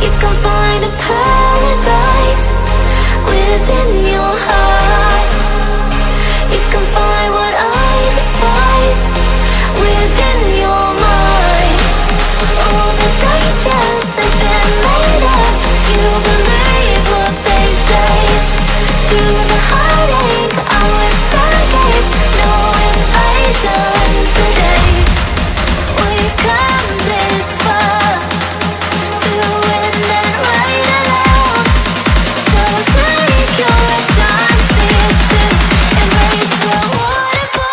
You can find a paradise within your heart. You can find what I despise within your mind. All the dangers have been made up. You believe what they say. Through the heartache, I would stargaze. No invasion today. We've come this far, through wind and rain alone. So take your chances to embrace the waterfall.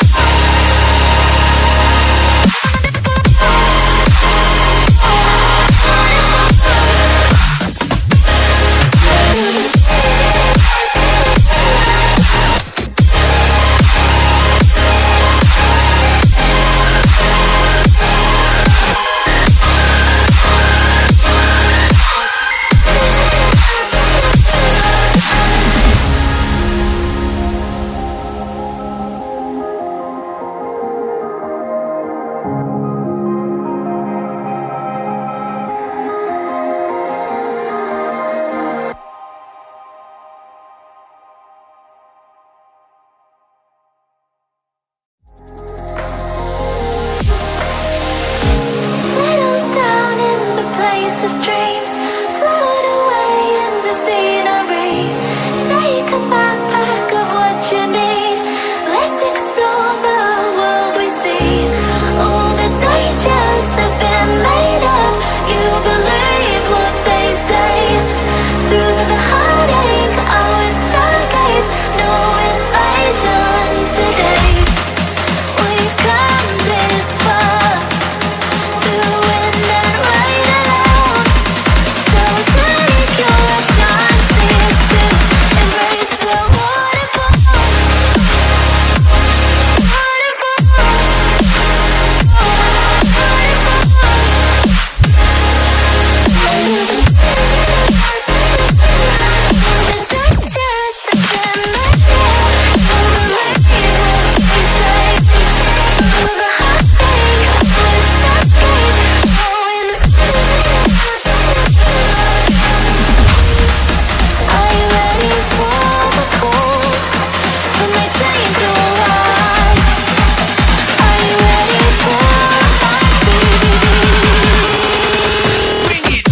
Settle down in the place of dreams. Float away in the scenery. Take a backpack of what you need. Let's explore the world we see. All the dangers have been made up. You believe what they say. Through the heartache, I would stargaze. No invasion today. We've come this far, through wind and rain alone. So take your chances to embrace the waterfall. Are you ready for the cold? It may change your life. Are you ready for a heartbeat? Bring it.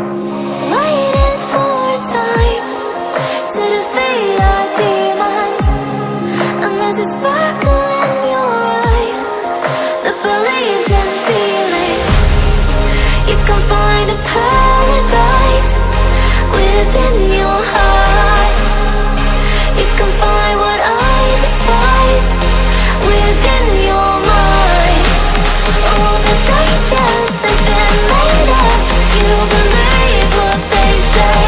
Waiting for time to defeat our demons. And there's a sparkle in your eye that believes in feelings. You can find a paradise within your heart. You can find what I despise within your mind. All the dangers have been made up. You believe what they say.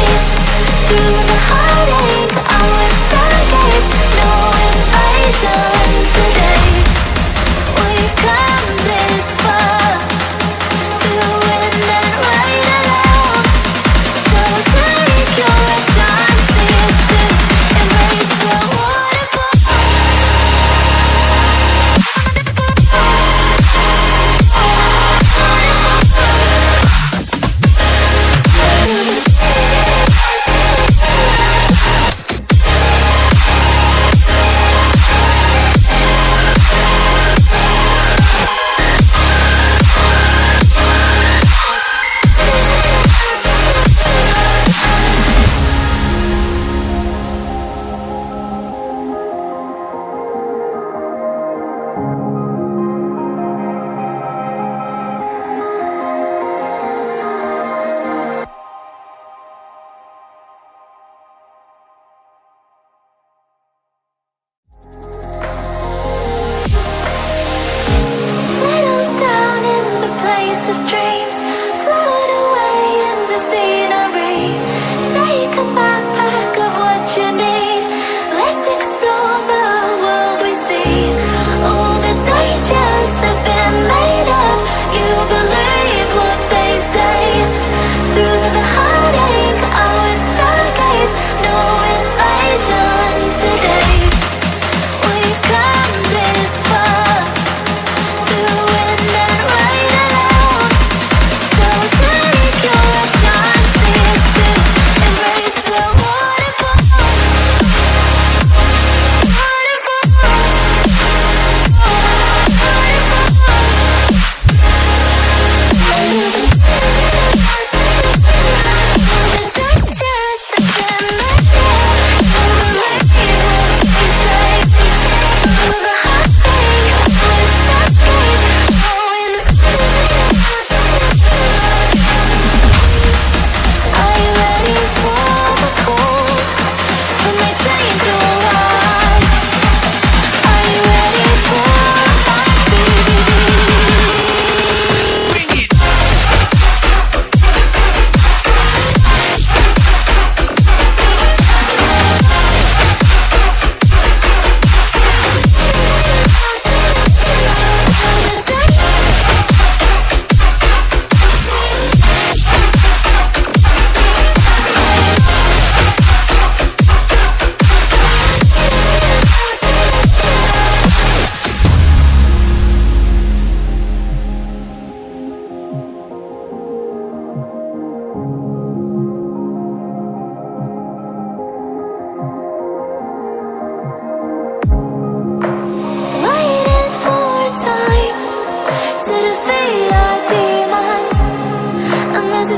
Through the heartache, I would stargaze. No invasion today. We've come this far, through wind and rain alone. So take your chances.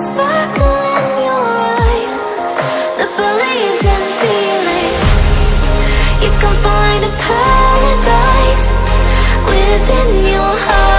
sparkle in your eye that believes in feelings. You can find a paradise within your heart.